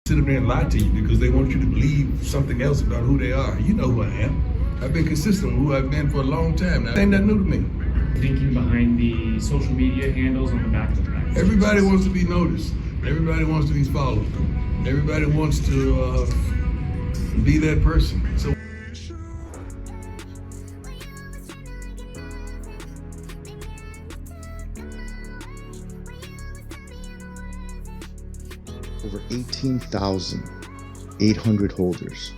sit up there and lie to you because they want you to believe something else about who they are. You know who I am. I've been consistent with who I've been for a long time now. Ain't nothing new to me. Thinking behind the social media handles on the back of that. Everybody wants to be noticed. Everybody wants to be followed. Everybody wants to be that person. So over 18,800 holders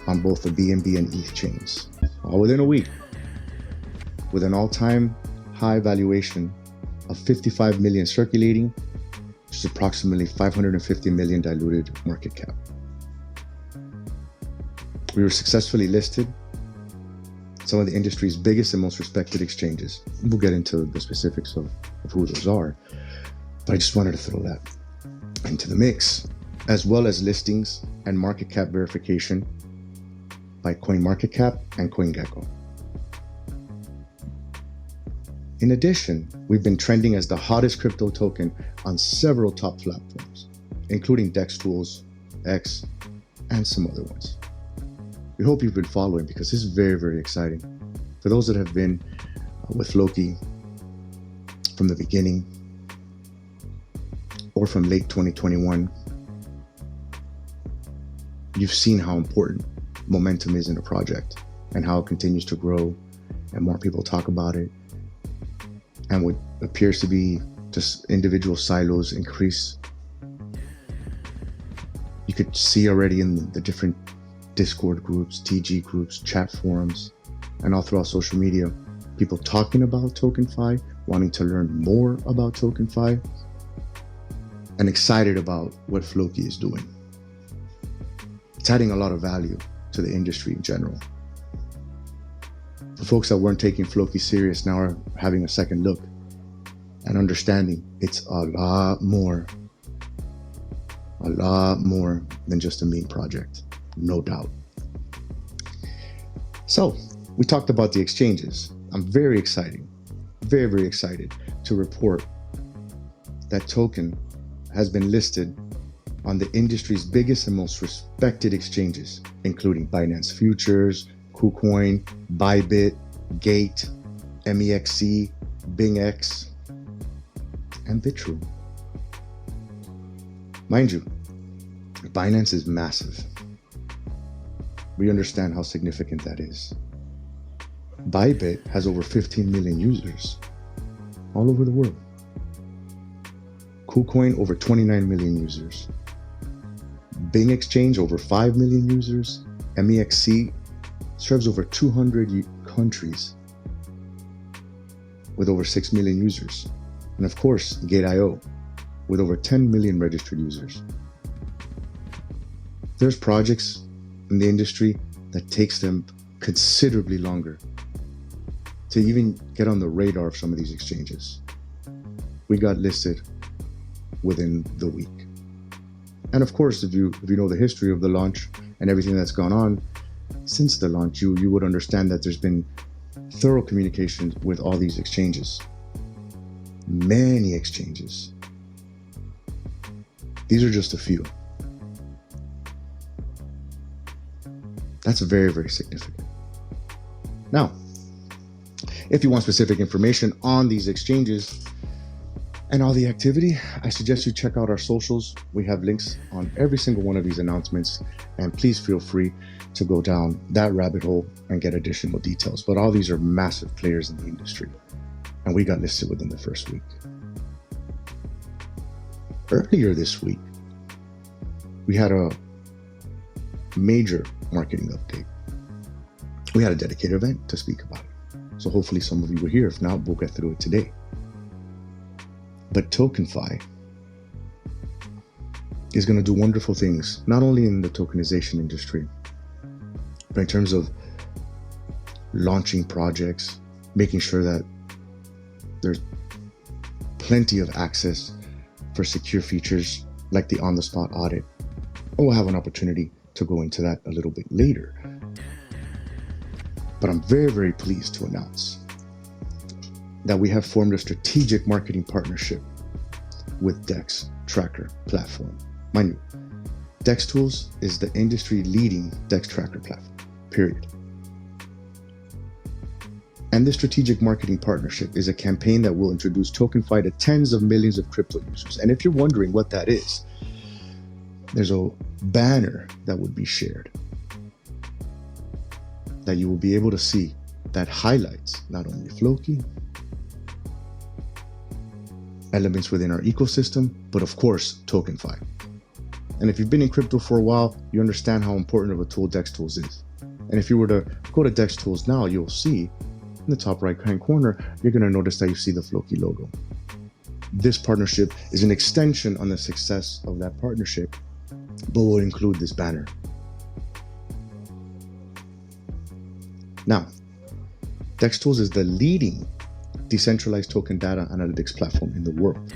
on both the BNB and ETH chains, all within a week, with an all-time high valuation of 55 million circulating, which is approximately 550 million diluted market cap. We were successfully listed some of the industry's biggest and most respected exchanges. We'll get into the specifics of who those are, but I just wanted to throw that into the mix, as well as listings and market cap verification by CoinMarketCap and CoinGecko. In addition, we've been trending as the hottest crypto token on several top platforms, including DEX Tools, X, and some other ones. We hope you've been following because this is very, very exciting. For those that have been with Loki from the beginning, or from late 2021, you've seen how important momentum is in a project and how it continues to grow and more people talk about it. And what appears to be just individual silos increase. You could see already in the different Discord groups, TG groups, chat forums, and all throughout social media, people talking about TokenFi, wanting to learn more about TokenFi, and excited about what Floki is doing. It's adding a lot of value to the industry in general. The folks that weren't taking Floki serious now are having a second look and understanding it's a lot more than just a meme project, no doubt. So we talked about the exchanges. I'm very excited to report that Token has been listed on the industry's biggest and most respected exchanges, including Binance Futures, KuCoin, Bybit, Gate, MEXC, BingX, and Bitrue. Mind you, Binance is massive. We understand how significant that is. Bybit has over 15 million users all over the world. KuCoin over 29 million users. Bing Exchange over 5 million users. MEXC serves over 200 countries with over 6 million users. And of course, Gate.io with over 10 million registered users. There's projects in the industry that takes them considerably longer to even get on the radar of some of these exchanges. We got listed within the week. And of course, if you know the history of the launch and everything that's gone on since the launch, you would understand that there's been thorough communication with all these exchanges. Many exchanges. These are just a few. That's very, very significant. Now, if you want specific information on these exchanges and all the activity, I suggest you check out our socials. We have links on every single one of these announcements, and please feel free to go down that rabbit hole and get additional details. But all these are massive players in the industry, and we got listed within the first week. Earlier this week, we had a major marketing update. We had a dedicated event to speak about it. So hopefully some of you were here. If not, we'll get through it today. But TokenFi is going to do wonderful things, not only in the tokenization industry, but in terms of launching projects, making sure that there's plenty of access for secure features like the on-the-spot audit. And we'll have an opportunity to go into that a little bit later. But I'm very, very pleased to announce that we have formed a strategic marketing partnership with DEX Tracker platform. Mind you, DEX Tools is the industry-leading DEX tracker platform, period. And this strategic marketing partnership is a campaign that will introduce TokenFi to tens of millions of crypto users. And if you're wondering what that is, there's a banner that would be shared that you will be able to see that highlights not only Floki, elements within our ecosystem, but of course, TokenFi. And if you've been in crypto for a while, you understand how important of a tool DEX Tools is. And if you were to go to DEX Tools now, you'll see in the top right-hand corner, you're going to notice that you see the Floki logo. This partnership is an extension on the success of that partnership, but will include this banner. Now, DEX Tools is the leading decentralized token data analytics platform in the world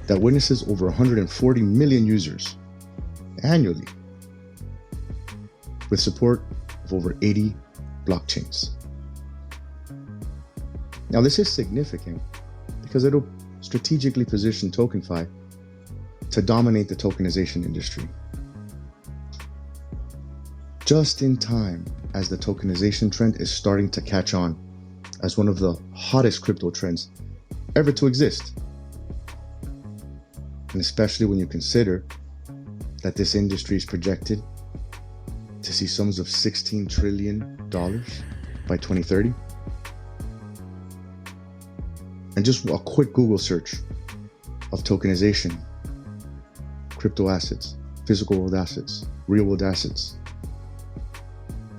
that witnesses over 140 million users annually with support of over 80 blockchains. Now, this is significant because it'll strategically position TokenFi to dominate the tokenization industry, just in time as the tokenization trend is starting to catch on as one of the hottest crypto trends ever to exist. And especially when you consider that this industry is projected to see sums of $16 trillion by 2030. And just a quick Google search of tokenization, crypto assets, physical world assets, real world assets,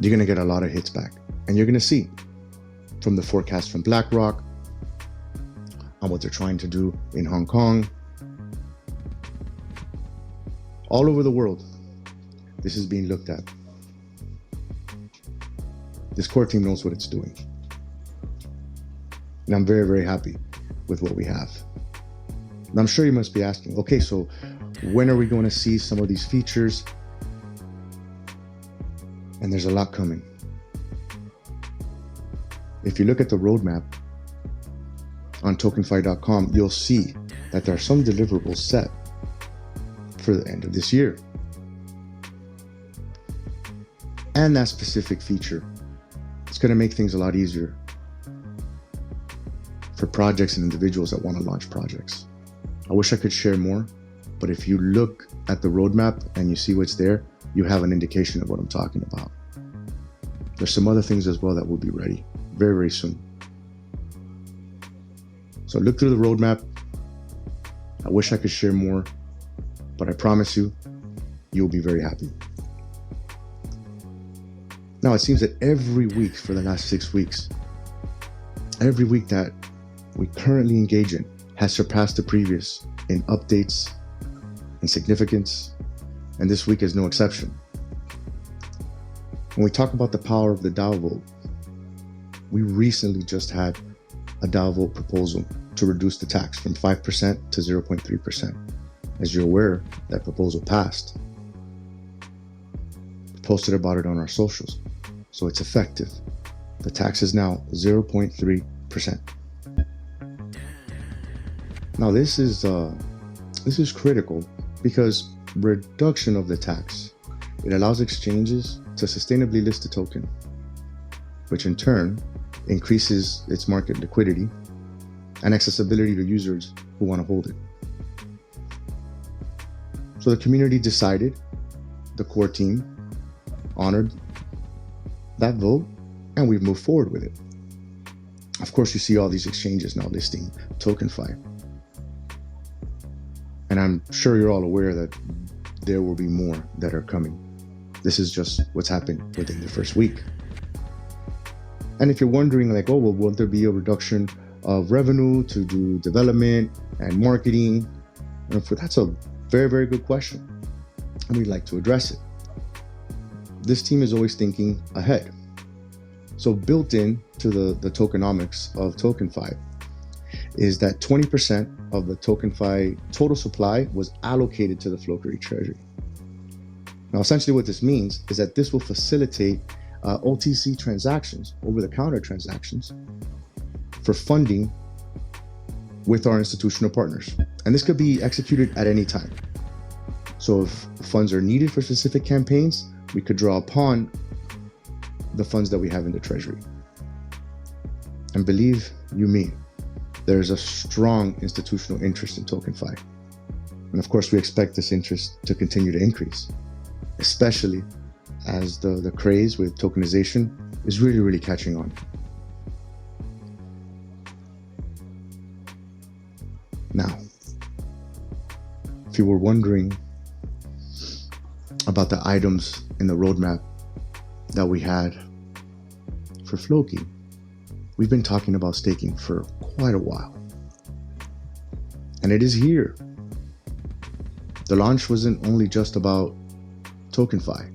you're going to get a lot of hits back. And you're going to see from the forecast from BlackRock on what they're trying to do in Hong Kong, all over the world, this is being looked at. This core team knows what it's doing. And I'm very, very happy with what we have. And I'm sure you must be asking, okay, so when are we going to see some of these features? And there's a lot coming. If you look at the roadmap on TokenFi.com, you'll see that there are some deliverables set for the end of this year. And that specific feature, it's going to make things a lot easier for projects and individuals that want to launch projects. I wish I could share more, but if you look at the roadmap and you see what's there, you have an indication of what I'm talking about. There's some other things as well that will be ready very, very soon. So look through the roadmap. I wish I could share more, but I promise you, you'll be very happy. Now, it seems that every week for the last 6 weeks, every week that we currently engage in has surpassed the previous in updates and significance, and this week is no exception. When we talk about the power of the DAO vote, we recently just had a DAO vote proposal to reduce the tax from 5% to 0.3%. As you're aware, that proposal passed. We posted about it on our socials, so it's effective. The tax is now 0.3%. Now this is critical because reduction of the tax, it allows exchanges to sustainably list a token, which in turn increases its market liquidity and accessibility to users who want to hold it. So the community decided, the core team honored that vote, and we've moved forward with it. Of course, you see all these exchanges now listing TokenFi. And I'm sure you're all aware that there will be more that are coming. This is just what's happened within the first week. And if you're wondering like, oh, well, won't there be a reduction of revenue to do development and marketing? And that's a very, very good question. And we'd like to address it. This team is always thinking ahead. So built in to the tokenomics of TokenFi is that 20% of the TokenFi total supply was allocated to the Floki treasury. Now, essentially what this means is that this will facilitate OTC transactions, over-the-counter transactions, for funding with our institutional partners. And this could be executed at any time. So if funds are needed for specific campaigns, we could draw upon the funds that we have in the treasury. And believe you me, there's a strong institutional interest in TokenFi. And of course, we expect this interest to continue to increase, especially as the craze with tokenization is really, really catching on. Now, if you were wondering about the items in the roadmap that we had for Floki, we've been talking about staking for quite a while. And it is here. The launch wasn't only just about TokenFi.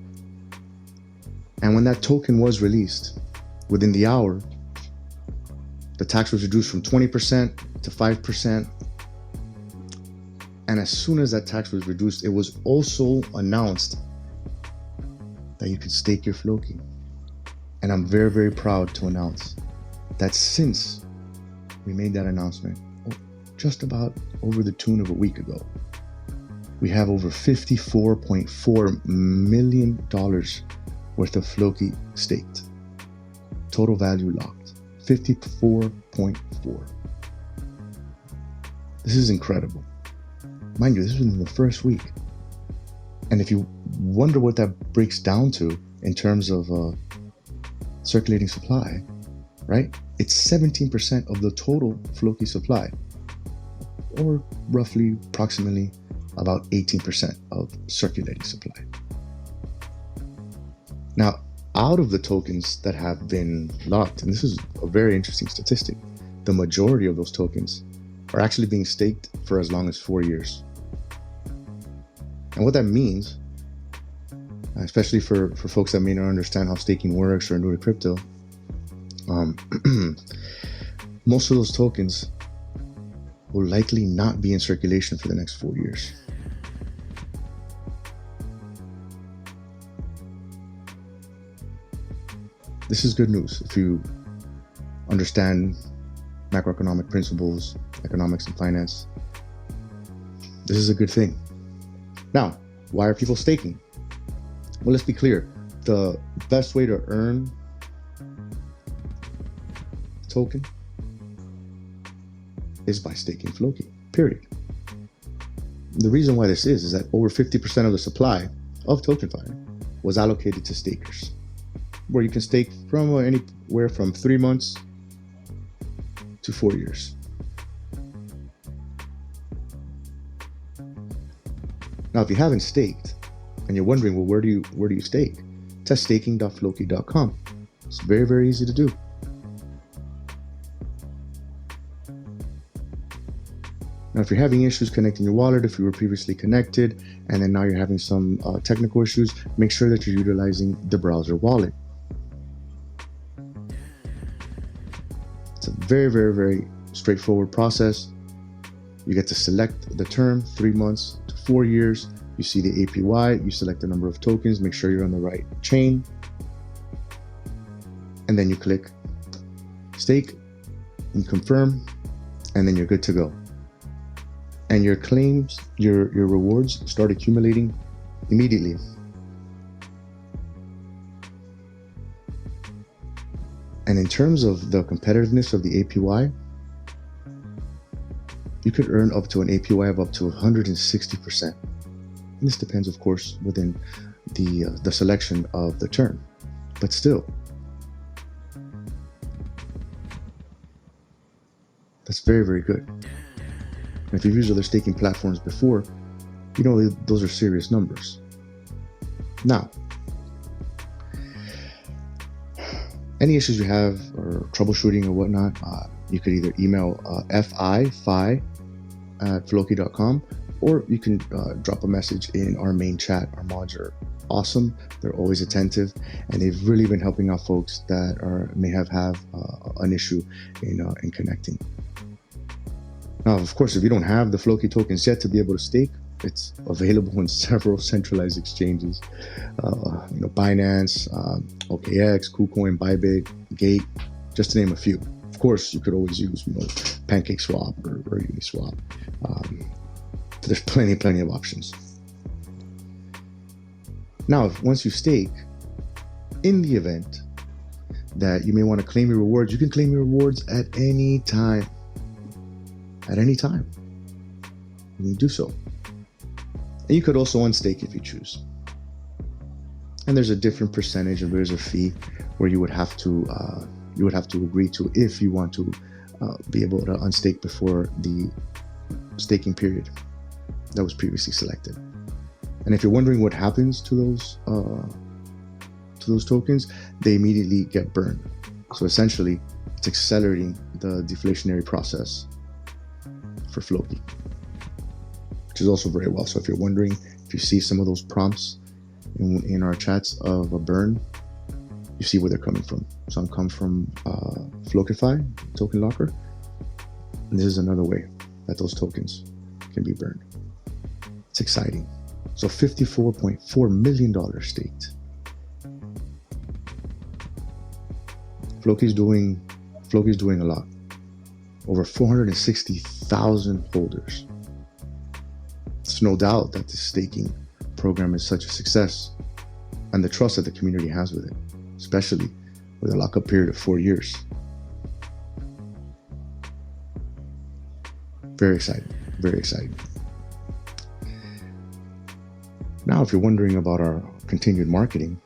And when that token was released, within the hour, the tax was reduced from 20% to 5%. And as soon as that tax was reduced, it was also announced that you could stake your Floki. And I'm very, very proud to announce that since we made that announcement, just about over the tune of a week ago, we have over $54.4 million worth of Floki staked. Total value locked, 54.4. This is incredible. Mind you, this was in the first week. And if you wonder what that breaks down to in terms of circulating supply, right? It's 17% of the total Floki supply, or roughly approximately about 18% of circulating supply. Now, out of the tokens that have been locked, and this is a very interesting statistic, the majority of those tokens are actually being staked for as long as 4 years. And what that means, especially for folks that may not understand how staking works or are new to crypto, most of those tokens will likely not be in circulation for the next 4 years. This is good news if you understand macroeconomic principles, economics and finance. This is a good thing. Now, why are people staking? Well, let's be clear. The best way to earn a token is by staking Floki, period. The reason why this is that over 50% of the supply of TokenFi was allocated to stakers, where you can stake from anywhere from 3 months to 4 years. Now, if you haven't staked and you're wondering, well, where do you stake? Test staking.floki.com. It's very, very easy to do. Now, if you're having issues connecting your wallet, if you were previously connected and then now you're having some technical issues, make sure that you're utilizing the browser wallet. It's a very, very, very straightforward process. You get to select the term, 3 months to 4 years. You see the APY, you select the number of tokens, make sure you're on the right chain. And then you click stake and confirm, and then you're good to go. And your claims, your rewards start accumulating immediately. And in terms of the competitiveness of the APY, you could earn up to an APY of up to 160%. And this depends, of course, within the selection of the term. But still, that's very, very good. And if you've used other staking platforms before, you know those are serious numbers. Now, any issues you have or troubleshooting or whatnot, you could either email fi@floki.com, or you can drop a message in our main chat. Our mods are awesome. They're always attentive, and they've really been helping out folks that may have an issue in connecting. Now, of course, if you don't have the Floki tokens yet to be able to stake, it's available in several centralized exchanges, Binance, OKX, KuCoin, Bybit, Gate, just to name a few. Of course, you could always use, PancakeSwap or Uniswap. There's plenty of options. Now, once you stake, in the event that you may want to claim your rewards, you can claim your rewards at any time. At any time. You can do so. And you could also unstake if you choose. And there's a different percentage, and there's a fee where you would have to agree to if you want to be able to unstake before the staking period that was previously selected. And if you're wondering what happens to those tokens, they immediately get burned. So essentially, it's accelerating the deflationary process for Floki, which is also very well. So if you're wondering, if you see some of those prompts in our chats of a burn, you see where they're coming from. Some come from TokenFi, Token Locker, and this is another way that those tokens can be burned. It's exciting. So $54.4 million staked. Floki's doing a lot. Over 460,000 holders. It's no doubt that this staking program is such a success, and the trust that the community has with it, especially with a lockup period of 4 years. Very exciting, very exciting. Now, if you're wondering about our continued marketing,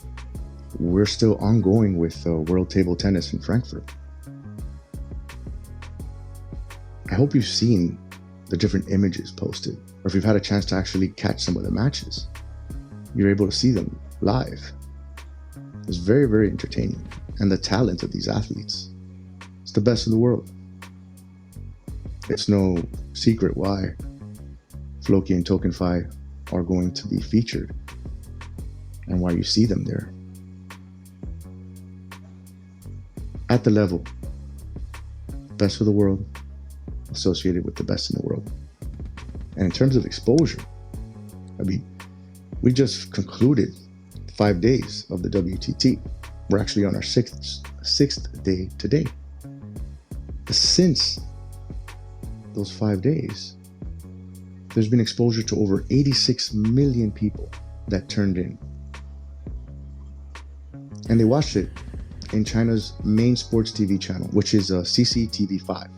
we're still ongoing with World Table Tennis in Frankfurt. I hope you've seen the different images posted, or if you've had a chance to actually catch some of the matches, you're able to see them live. It's very, very entertaining. And the talent of these athletes, it's the best in the world. It's no secret why Floki and TokenFi are going to be featured and why you see them there. At the level, best of the world, associated with the best in the world. And in terms of exposure, I mean, we just concluded 5 days of the WTT. We're actually on our sixth day today. Since those 5 days, there's been exposure to over 86 million people that turned in. And they watched it in China's main sports TV channel, which is CCTV5.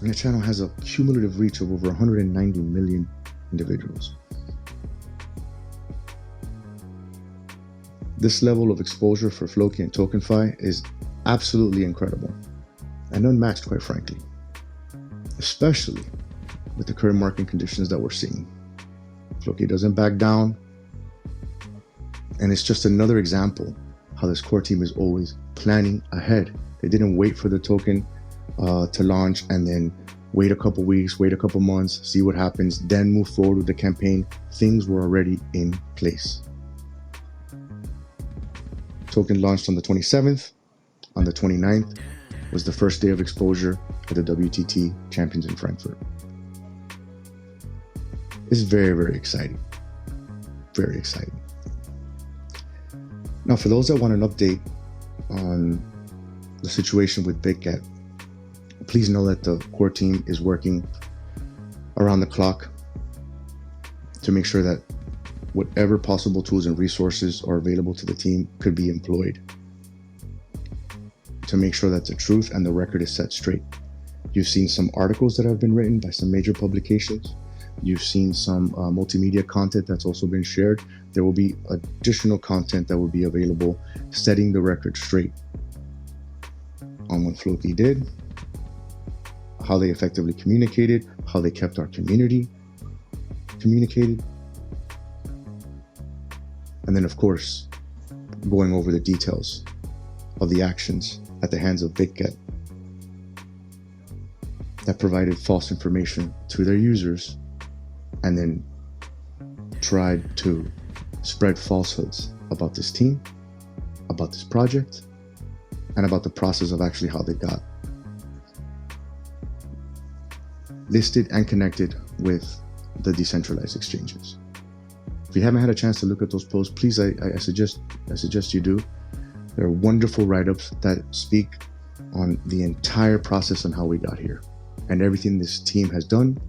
And the channel has a cumulative reach of over 190 million individuals. This level of exposure for Floki and TokenFi is absolutely incredible and unmatched, quite frankly, especially with the current market conditions that we're seeing. Floki doesn't back down, and it's just another example how this core team is always planning ahead. They didn't wait for the token to launch and then wait a couple weeks, wait a couple months, see what happens, then move forward with the campaign. Things were already in place. Token launched on the 27th. On the 29th was the first day of exposure at the WTT Champions in Frankfurt. It's very, very exciting. Very exciting. Now, for those that want an update on the situation with BitGet, please know that the core team is working around the clock to make sure that whatever possible tools and resources are available to the team could be employed to make sure that the truth and the record is set straight. You've seen some articles that have been written by some major publications. You've seen some multimedia content that's also been shared. There will be additional content that will be available, setting the record straight on what Floki did, how they effectively communicated, how they kept our community communicated, and then, of course, going over the details of the actions at the hands of BitGet that provided false information to their users and then tried to spread falsehoods about this team, about this project, and about the process of actually how they got listed and connected with the decentralized exchanges. If you haven't had a chance to look at those posts, please, I suggest you do. There are wonderful write-ups that speak on the entire process on how we got here and everything this team has done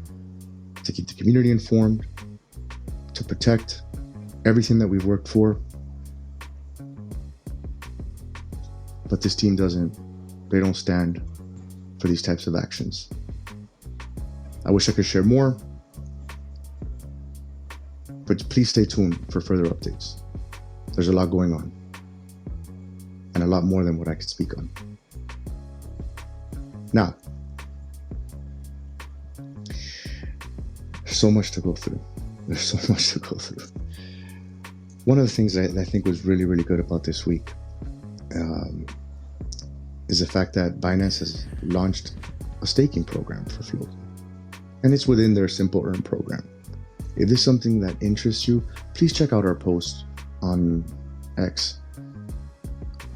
to keep the community informed, to protect everything that we've worked for. But this team they don't stand for these types of actions. I wish I could share more, but please stay tuned for further updates. There's a lot going on, and a lot more than what I could speak on. Now, there's so much to go through. One of the things that I think was really, really good about this week is the fact that Binance has launched a staking program for Floki. And it's within their Simple Earn program. If this is something that interests you, please check out our post on X.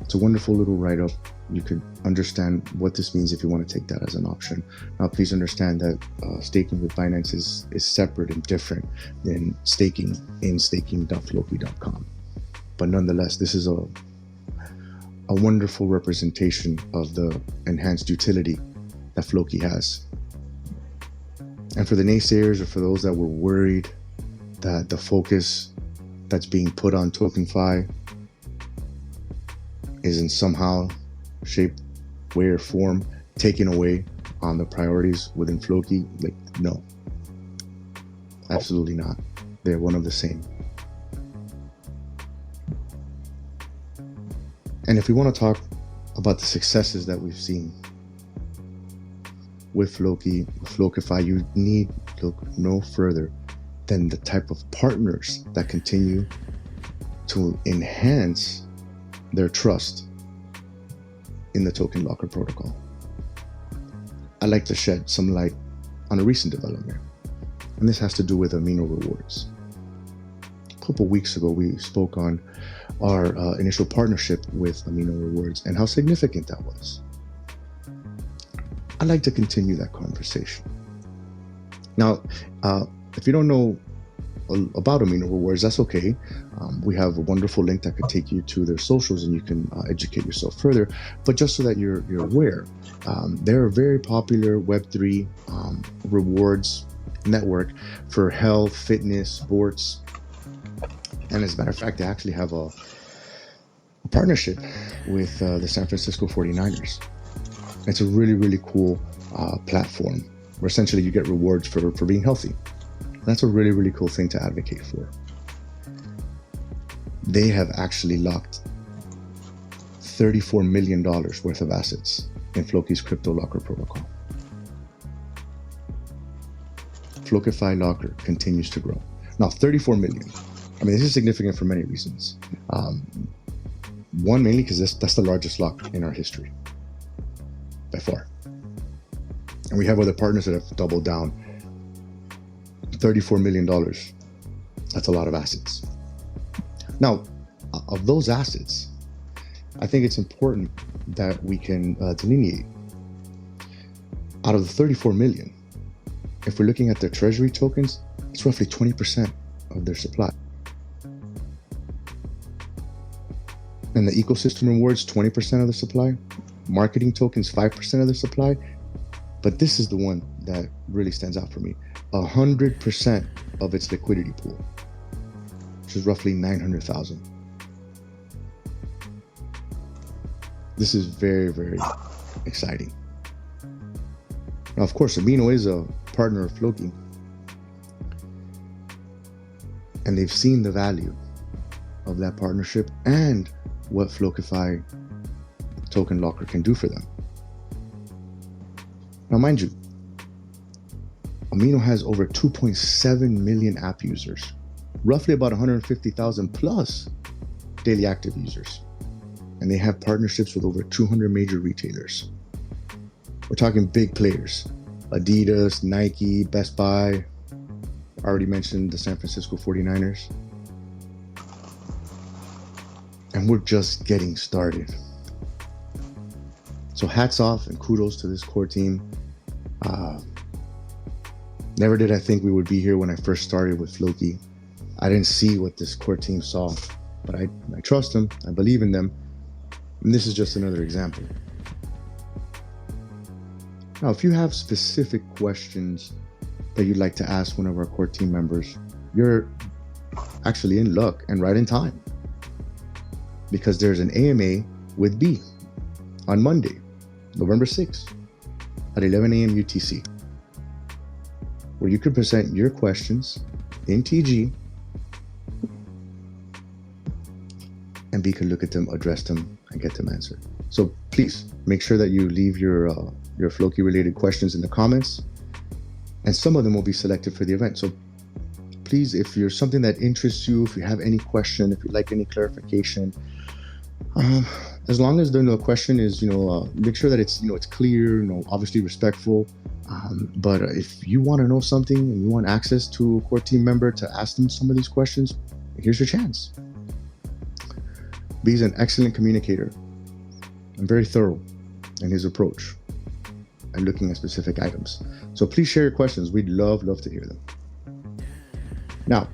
It's a wonderful little write-up. You could understand what this means if you want to take that as an option. Now, please understand that staking with Binance is separate and different than staking in staking.floki.com. But nonetheless, this is a wonderful representation of the enhanced utility that Floki has. And for the naysayers, or for those that were worried that the focus that's being put on TokenFi is in somehow, shape, way, or form taken away on the priorities within Floki, like, no, absolutely not. They're one of the same. And if we want to talk about the successes that we've seen with Floki, with TokenFi, you need look no further than the type of partners that continue to enhance their trust in the Token Locker protocol. I'd like to shed some light on a recent development, and this has to do with Amino Rewards. A couple weeks ago, we spoke on our initial partnership with Amino Rewards and how significant that was. I'd like to continue that conversation. Now, if you don't know about Amino Rewards, that's okay. We have a wonderful link that could take you to their socials and you can educate yourself further. But just so that you're aware, they're a very popular Web3 rewards network for health, fitness, sports. And as a matter of fact, they actually have a partnership with the San Francisco 49ers. It's a really, really cool platform where essentially you get rewards for being healthy. That's a really, really cool thing to advocate for. They have actually locked $34 million worth of assets in Floki's crypto locker protocol. FlokiFi Locker continues to grow. Now, 34 million. I mean, this is significant for many reasons. One, mainly because that's the largest lock in our history, by far. And we have other partners that have doubled down. $34 million, that's a lot of assets. Now, of those assets, I think it's important that we can delineate. Out of the 34 million, if we're looking at their treasury tokens, it's roughly 20% of their supply. And the ecosystem rewards, 20% of the supply. Marketing tokens, 5% of the supply. But this is the one that really stands out for me. 100% of its liquidity pool, which is roughly 900,000. This is very, very exciting. Now, of course, Amino is a partner of Floki, and they've seen the value of that partnership and what FlokiFi Token Locker can do for them. Now, mind you, Amino has over 2.7 million app users, roughly about 150,000 plus daily active users. And they have partnerships with over 200 major retailers. We're talking big players: Adidas, Nike, Best Buy. I already mentioned the San Francisco 49ers. And we're just getting started. So hats off and kudos to this core team. Never did I think we would be here when I first started with Floki. I didn't see what this core team saw, but I trust them, I believe in them, and this is just another example. Now, if you have specific questions that you'd like to ask one of our core team members, you're actually in luck and right in time, because there's an AMA with B on Monday, November 6th at 11 a.m. UTC, where you could present your questions in TG and B could look at them, address them, and get them answered. So please make sure that you leave your Floki related questions in the comments, and some of them will be selected for the event. So please, if you're something that interests you, if you have any question, if you'd like any clarification, as long as the question is, make sure that it's, it's clear, obviously respectful. But if you want to know something and you want access to a core team member to ask them some of these questions, here's your chance. B is an excellent communicator and very thorough in his approach and looking at specific items. So please share your questions. We'd love to hear them. Now,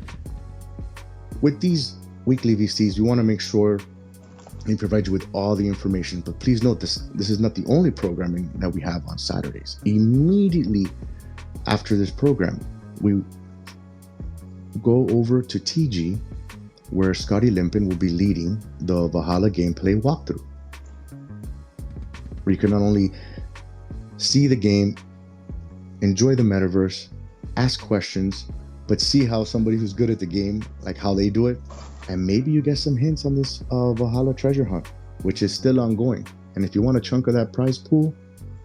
with these weekly VCs, we want to make sure we provide you with all the information, but please note this is not the only programming that we have on Saturdays. Immediately after this program, we go over to TG, where Scotty Limpin will be leading the Valhalla gameplay walkthrough, where you can not only see the game, enjoy the metaverse, ask questions, but see how somebody who's good at the game, like how they do it, and maybe you get some hints on this Valhalla treasure hunt, which is still ongoing. And if you want a chunk of that prize pool,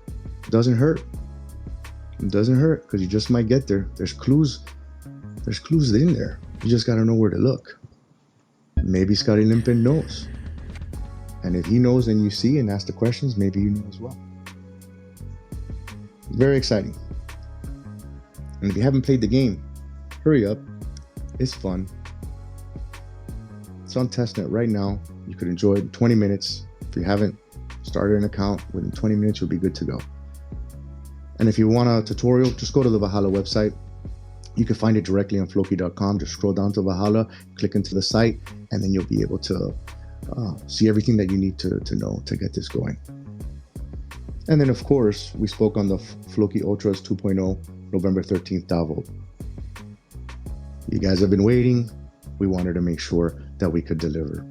it doesn't hurt. It doesn't hurt, because you just might get there. There's clues in there. You just got to know where to look. Maybe Scotty Limpin knows. And if he knows and you see and ask the questions, maybe you know as well. Very exciting. And if you haven't played the game, hurry up. It's fun. It's on testnet right now. You could enjoy it in 20 minutes. If you haven't started an account, within 20 minutes, you'll be good to go. And if you want a tutorial, just go to the Valhalla website. You can find it directly on Floki.com. Just scroll down to Valhalla, click into the site, and then you'll be able to see everything that you need to know to get this going. And then, of course, we spoke on the Floki Ultras 2.0 November 13th DAO. You guys have been waiting. We wanted to make sure that we could deliver.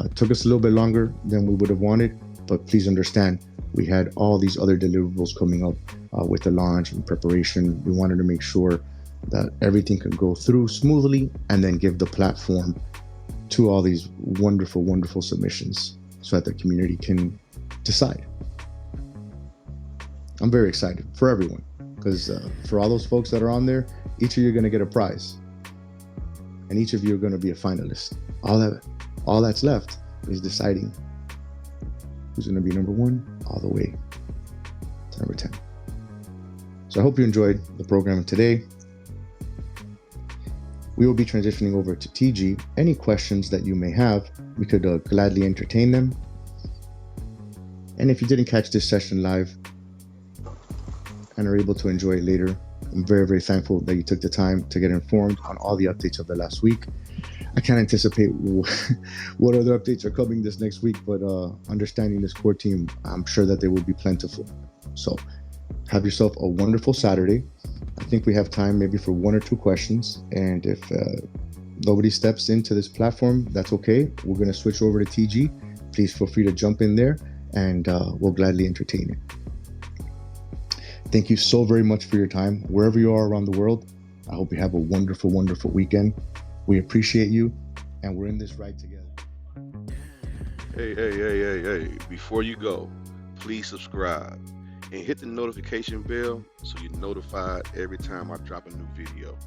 It took us a little bit longer than we would have wanted, but please understand, we had all these other deliverables coming up with the launch and preparation. We wanted to make sure that everything could go through smoothly and then give the platform to all these wonderful, wonderful submissions so that the community can decide. I'm very excited for everyone, because for all those folks that are on there, each of you are going to get a prize. And each of you are going to be a finalist. All that's left is deciding who's going to be number 1 all the way to number 10. So I hope you enjoyed the program today. We will be transitioning over to TG. Any questions that you may have, we could gladly entertain them. And if you didn't catch this session live and are able to enjoy it later, I'm very, very thankful that you took the time to get informed on all the updates of the last week. I can't anticipate what other updates are coming this next week, but understanding this core team, I'm sure that they will be plentiful. So have yourself a wonderful Saturday. I think we have time maybe for 1 or 2 questions. And if nobody steps into this platform, that's okay. We're going to switch over to TG. Please feel free to jump in there, and we'll gladly entertain you. Thank you so very much for your time. Wherever you are around the world, I hope you have a wonderful, wonderful weekend. We appreciate you, and we're in this ride together. Hey. Before you go, please subscribe and hit the notification bell so you're notified every time I drop a new video.